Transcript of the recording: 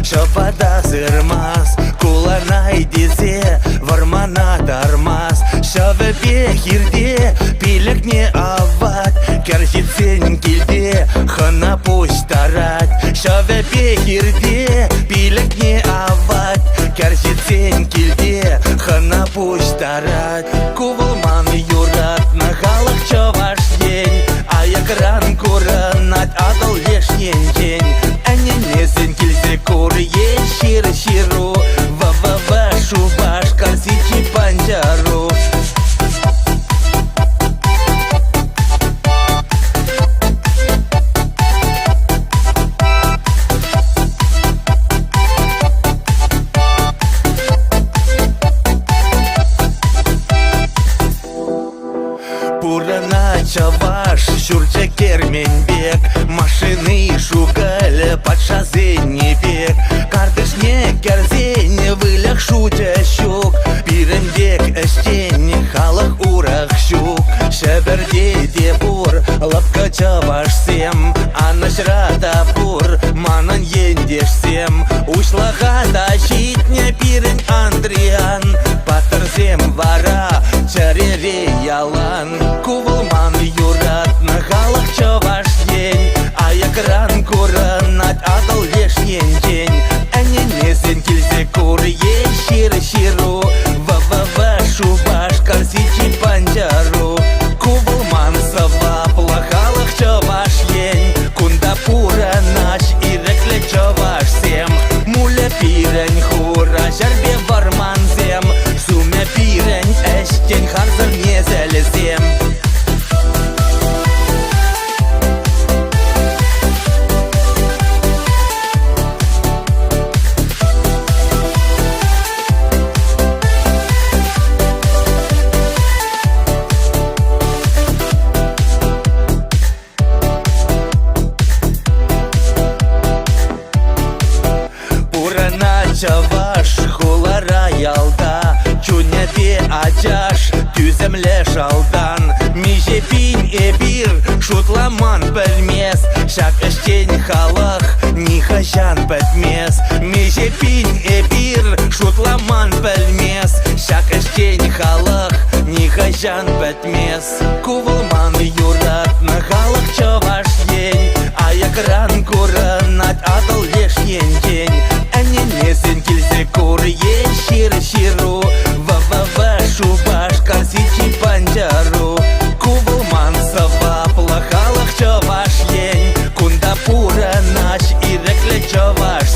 Şapada sırmaz, kullanay dize, varmana darmaz. Şave behirde, pilek ne avat, kerşitsen kilde, hana pushtarat. Şave behirde, pilek ne avat, kerşitsen kilde, hana pushtarat. Kuvulman yurat, nahalak çavaş yen, ayakran kuranat, adal leşyen yen. Эненесен келсе көрге шир-ширу, ва-ва-ва шубаш карсичи панчару. Пурана чаваш, шурча керменбек, машины шугали, подшазенни бек. Кардышне керзенни, вылях шутя щук, пирендек эштенни, халах урах щук. Шеберде депур, лапка чаваш сем, анашрата пур, манан ендеш сем. Ушлага тащитне пирен Андриан, патырзем вара, чарере ялан. Кувылман юрат, нахалах чаваш день, аякран куранат, адал лешнен день. Эненесен келсе көрге шир-ширу, ва-ва-ва шубаш карсичи панчару. Кувылман савап, лахалах чаваш ень, кунда пуранаш, ирекле чаваш сем. Муля пирень хура, жарбе варман зем, суме пирень эштен харзар не зелезем. Чаваш, хулара ялда, чуняде ачаш, түземле шалдан. Меже пин эбир, шутламан пельмес, шак эштен халах, нихашан петмес. Меже пин эбир, шутламан пельмес, шак эштен халах, нихашан петмес. Кувылман юрат, нахалах чаваш ень, аякран куранат, адал лешнен день. Эненесен келсе көрге шир-ширу, ва-ва-ва шубаш карсичи панчару. Кувылман савап, лахалах чаваш ень, кунда пуранаш, ирекле чаваш